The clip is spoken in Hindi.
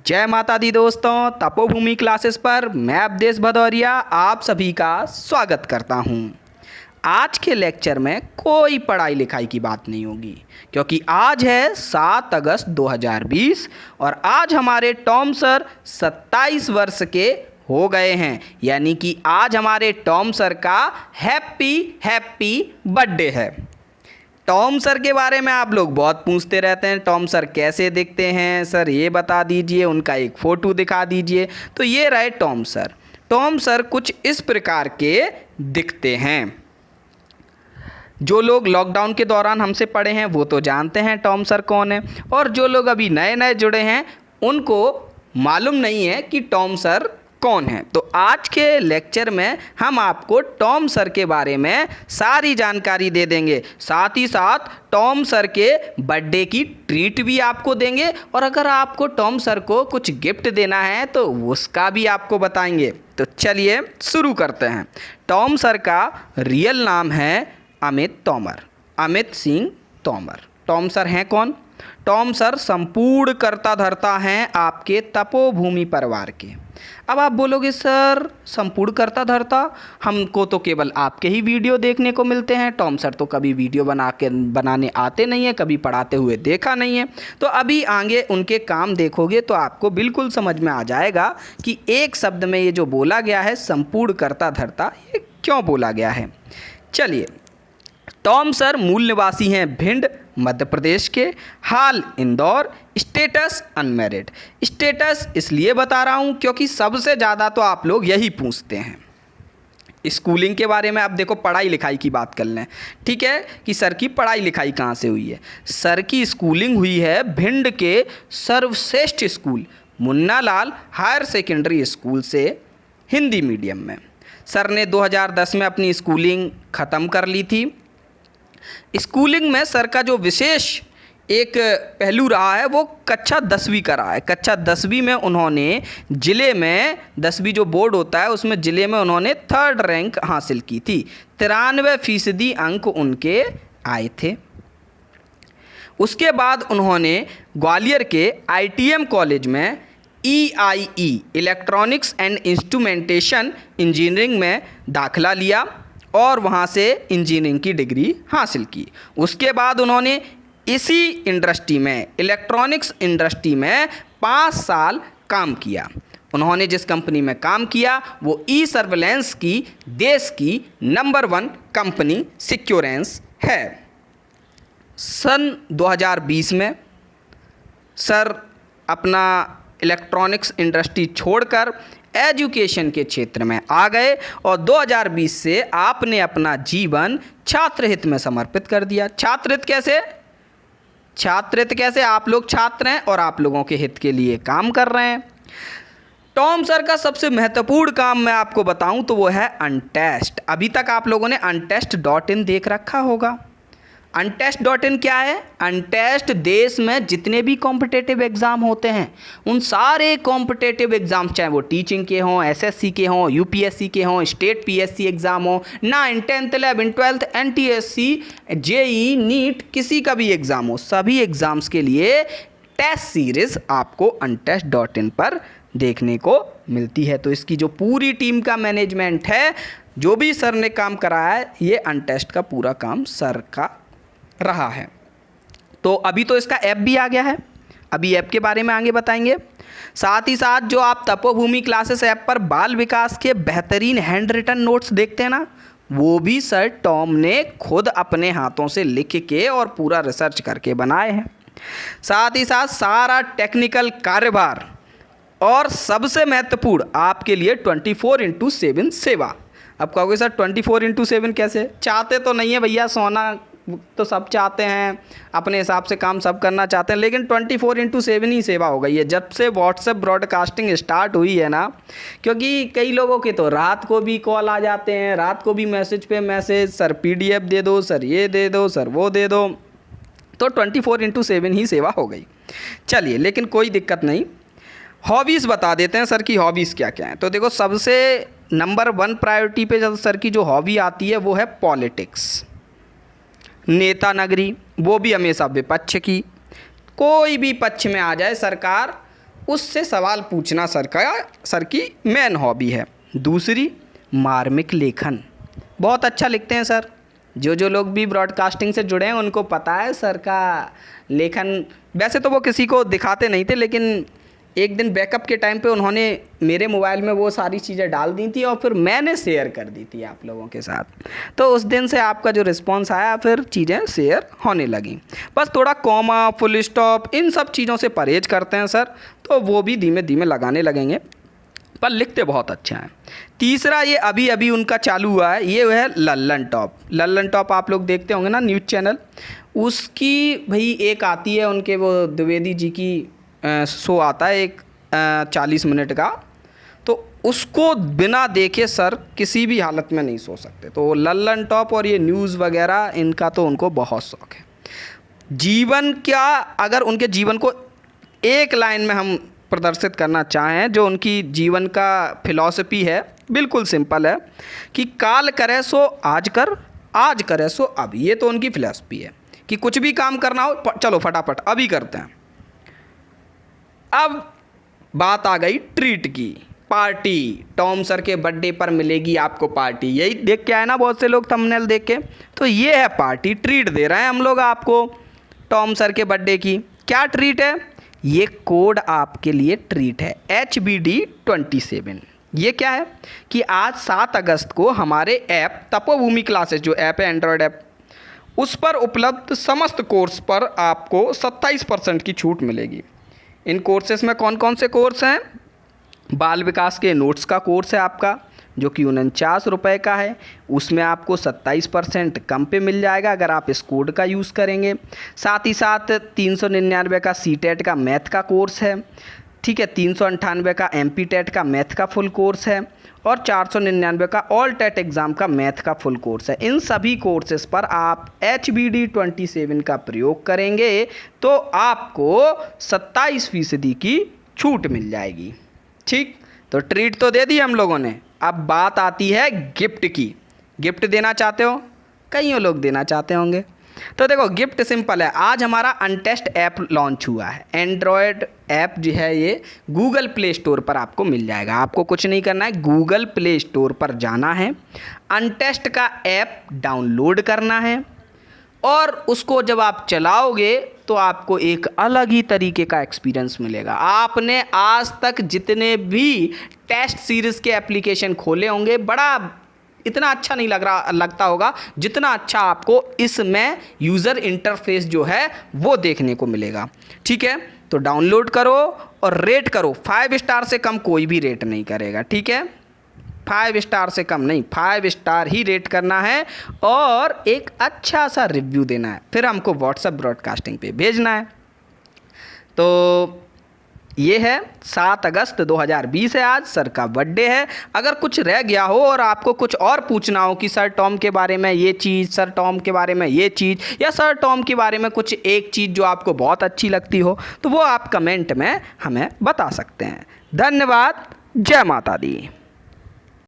जय माता दी दोस्तों, तपोभूमि क्लासेस पर मैं अवधेश भदौरिया आप सभी का स्वागत करता हूं। आज के लेक्चर में कोई पढ़ाई लिखाई की बात नहीं होगी क्योंकि आज है 7 अगस्त 2020 और आज हमारे टॉम सर 27 वर्ष के हो गए हैं, यानी कि आज हमारे टॉम सर का हैप्पी बर्थडे है। टॉम सर के बारे में आप लोग बहुत पूछते रहते हैं, टॉम सर कैसे दिखते हैं सर, ये बता दीजिए, उनका एक फ़ोटो दिखा दीजिए। तो ये रहे टॉम सर। टॉम सर कुछ इस प्रकार के दिखते हैं। जो लोग लॉकडाउन के दौरान हमसे पढ़े हैं वो तो जानते हैं टॉम सर कौन है, और जो लोग अभी नए नए जुड़े हैं उनको मालूम नहीं है कि टॉम सर कौन है। तो आज के लेक्चर में हम आपको टॉम सर के बारे में सारी जानकारी दे देंगे, साथ ही साथ टॉम सर के बर्थडे की ट्रीट भी आपको देंगे, और अगर आपको टॉम सर को कुछ गिफ्ट देना है तो उसका भी आपको बताएंगे। तो चलिए शुरू करते हैं। टॉम सर का रियल नाम है अमित तोमर, अमित सिंह तोमर। टॉम सर हैं कौन? टॉम सर संपूर्ण कर्ता धर्ता हैं आपके तपोभूमि परिवार के। अब आप बोलोगे सर संपूर्ण कर्ता धर्ता, हमको तो केवल आपके ही वीडियो देखने को मिलते हैं, टॉम सर तो कभी वीडियो बनाने आते नहीं हैं, कभी पढ़ाते हुए देखा नहीं है। तो अभी आगे उनके काम देखोगे तो आपको बिल्कुल समझ में आ जाएगा कि एक शब्द में ये जो बोला गया है संपूर्ण कर्ता धर्ता, ये क्यों बोला गया है। चलिए, टॉम सर मूल निवासी हैं भिंड मध्य प्रदेश के, हाल इंदौर, स्टेटस अनमैरिड। स्टेटस इसलिए बता रहा हूँ क्योंकि सबसे ज़्यादा तो आप लोग यही पूछते हैं। स्कूलिंग के बारे में आप देखो, पढ़ाई लिखाई की बात कर लें, ठीक है, कि सर की पढ़ाई लिखाई कहाँ से हुई है। सर की स्कूलिंग हुई है भिंड के सर्वश्रेष्ठ school Munna Lal higher secondary school से, हिंदी मीडियम में। सर ने 2010 में अपनी स्कूलिंग ख़त्म कर ली थी। स्कूलिंग में सर का जो विशेष एक पहलू रहा है वो कक्षा 10वीं का रहा है। कक्षा 10वीं में उन्होंने ज़िले में 10वीं जो बोर्ड होता है उसमें ज़िले में उन्होंने 3rd रैंक हासिल की थी। 93% अंक उनके आए थे। उसके बाद उन्होंने ग्वालियर के ITM कॉलेज में EIE electronics and instrumentation engineering में दाखिला लिया और वहाँ से इंजीनियरिंग की डिग्री हासिल की। उसके बाद उन्होंने इसी इंडस्ट्री में, इलेक्ट्रॉनिक्स इंडस्ट्री में 5 साल काम किया। उन्होंने जिस कंपनी में काम किया वो ई सर्विलेंस की देश की नंबर 1 कंपनी सिक्योरेंस है। सन 2020 में सर अपना इलेक्ट्रॉनिक्स इंडस्ट्री छोड़कर एजुकेशन के क्षेत्र में आ गए और 2020 से आपने अपना जीवन छात्रहित में समर्पित कर दिया। छात्रहित कैसे? छात्रहित कैसे? आप लोग छात्र हैं और आप लोगों के हित के लिए काम कर रहे हैं। टॉम सर का सबसे महत्वपूर्ण काम मैं आपको बताऊं तो वो है अनटेस्ट। अभी तक आप लोगों ने untest.in देख रखा होगा। untest.in क्या है? अनटेस्ट देश में जितने भी कॉम्पिटेटिव एग्ज़ाम होते हैं उन सारे कॉम्पिटेटिव एग्ज़ाम, चाहे वो टीचिंग के हों, SSC के हों, UPSC के हों, स्टेट PSC एग्ज़ाम हो, 9, 10th, 11, 12th, NTSC, JEE, NEET, किसी का भी एग्ज़ाम हो, सभी एग्ज़ाम्स के लिए टेस्ट सीरीज़ आपको untest.in पर देखने को मिलती है। तो इसकी जो पूरी टीम का मैनेजमेंट है, जो भी सर ने काम कराया है, ये अनटेस्ट का पूरा काम सर का रहा है। तो अभी तो इसका ऐप भी आ गया है, अभी ऐप के बारे में आगे बताएंगे। साथ ही साथ जो आप तपोभूमि क्लासेस ऐप पर बाल विकास के बेहतरीन हैंड रिटन नोट्स देखते हैं ना, वो भी सर टॉम ने खुद अपने हाथों से लिख के और पूरा रिसर्च करके बनाए हैं। साथ ही साथ सारा टेक्निकल कार्यभार और सबसे महत्वपूर्ण आपके लिए 24/7 सेवा। अब कहोगे सर 24/7 कैसे? चाहते तो नहीं है भैया, सोना तो सब चाहते हैं, अपने हिसाब से काम सब करना चाहते हैं, लेकिन 24/7 ही सेवा हो गई है जब से व्हाट्सएप ब्रॉडकास्टिंग स्टार्ट हुई है ना। क्योंकि कई लोगों के तो रात को भी कॉल आ जाते हैं, रात को भी मैसेज पे मैसेज, सर PDF दे दो, सर ये दे दो, सर वो दे दो, तो 24/7 ही सेवा हो गई। चलिए, लेकिन कोई दिक्कत नहीं, हॉबीज़ बता देते हैं सर की हॉबीज़ क्या क्या हैं। तो देखो, सबसे नंबर 1 प्रायोरिटी पे जब सर की जो हॉबी आती है वो है पॉलिटिक्स, नेता नगरी, वो भी हमेशा विपक्ष की। कोई भी पक्ष में आ जाए सरकार, उससे सवाल पूछना सर की मेन हॉबी है। दूसरी, मार्मिक लेखन, बहुत अच्छा लिखते हैं सर। जो लोग भी ब्रॉडकास्टिंग से जुड़े हैं उनको पता है सर का लेखन। वैसे तो वो किसी को दिखाते नहीं थे, लेकिन एक दिन बैकअप के टाइम पे उन्होंने मेरे मोबाइल में वो सारी चीज़ें डाल दी थी और फिर मैंने शेयर कर दी थी आप लोगों के साथ। तो उस दिन से आपका जो रिस्पॉन्स आया, फिर चीज़ें शेयर होने लगी। बस थोड़ा कॉमा, फुल स्टॉप, इन सब चीज़ों से परहेज करते हैं सर, तो वो भी धीमे धीमे लगाने लगेंगे, पर लिखते बहुत अच्छा है। तीसरा, ये अभी अभी उनका चालू हुआ है, ये है लल्लन टॉप। लल्लन टॉप आप लोग देखते होंगे ना न्यूज़ चैनल, उसकी भाई एक आती है उनके, वो द्विवेदी जी की शो आता है एक 40 मिनट का, तो उसको बिना देखे सर किसी भी हालत में नहीं सो सकते। तो लल्लन टॉप और ये न्यूज़ वगैरह, इनका तो उनको बहुत शौक़ है। जीवन क्या, अगर उनके जीवन को एक लाइन में हम प्रदर्शित करना चाहें, जो उनकी जीवन का फिलॉसफी है, बिल्कुल सिंपल है कि काल करे सो आज कर, आज करे सो अब। ये तो उनकी फिलॉसफी है कि कुछ भी काम करना हो, चलो फटाफट अभी करते हैं। अब बात आ गई ट्रीट की, पार्टी। टॉम सर के बर्थडे पर मिलेगी आपको पार्टी, यही देख के आए ना बहुत से लोग थंबनेल देख के। तो ये है पार्टी, ट्रीट दे रहे हैं हम लोग आपको टॉम सर के बर्थडे की। क्या ट्रीट है? ये कोड आपके लिए ट्रीट है, HBD27। ये क्या है कि आज 7 अगस्त को हमारे ऐप तपोभूमि क्लासेस, जो ऐप है एंड्रॉयड ऐप, उस पर उपलब्ध समस्त कोर्स पर आपको 27% की छूट मिलेगी। इन कोर्सेस में कौन कौन से कोर्स हैं? बाल विकास के नोट्स का कोर्स है आपका, जो कि 49 रुपये का है। उसमें आपको 27% कम पे मिल जाएगा अगर आप इस कोड का यूज़ करेंगे। साथ ही साथ 399 का CTET का मैथ का कोर्स है, ठीक है। 398 का MPTET का मैथ का फुल कोर्स है और 499 का ऑल टेट एग्ज़ाम का मैथ का फुल कोर्स है। इन सभी कोर्सेज़ पर आप HBD27 का प्रयोग करेंगे तो आपको 27% की छूट मिल जाएगी, ठीक। तो ट्रीट तो दे दी हम लोगों ने, अब बात आती है गिफ्ट की। गिफ्ट देना चाहते हो? कईयों लोग देना चाहते होंगे। तो देखो, गिफ्ट सिंपल है। आज हमारा अनटेस्ट ऐप लॉन्च हुआ है। एंड्रॉयड ऐप जो है ये गूगल प्ले स्टोर पर आपको मिल जाएगा। आपको कुछ नहीं करना है, गूगल प्ले स्टोर पर जाना है, अनटेस्ट का ऐप डाउनलोड करना है और उसको जब आप चलाओगे तो आपको एक अलग ही तरीके का एक्सपीरियंस मिलेगा। आपने आज तक जितने भी टेस्ट सीरीज़ के एप्लीकेशन खोले होंगे, बड़ा इतना अच्छा नहीं लगता होगा जितना अच्छा आपको इसमें यूज़र इंटरफेस जो है वो देखने को मिलेगा, ठीक है। तो डाउनलोड करो और रेट करो। 5 स्टार से कम कोई भी रेट नहीं करेगा, ठीक है। 5 स्टार से कम नहीं, 5 स्टार ही रेट करना है और एक अच्छा सा रिव्यू देना है, फिर हमको व्हाट्सएप ब्रॉडकास्टिंग पे भेजना है। तो ये है 7 अगस्त 2020 है, आज सर का बर्थडे है। अगर कुछ रह गया हो और आपको कुछ और पूछना हो कि सर टॉम के बारे में ये चीज़, सर टॉम के बारे में ये चीज़, या सर टॉम के बारे में कुछ एक चीज़ जो आपको बहुत अच्छी लगती हो, तो वो आप कमेंट में हमें बता सकते हैं। धन्यवाद। जय माता दी।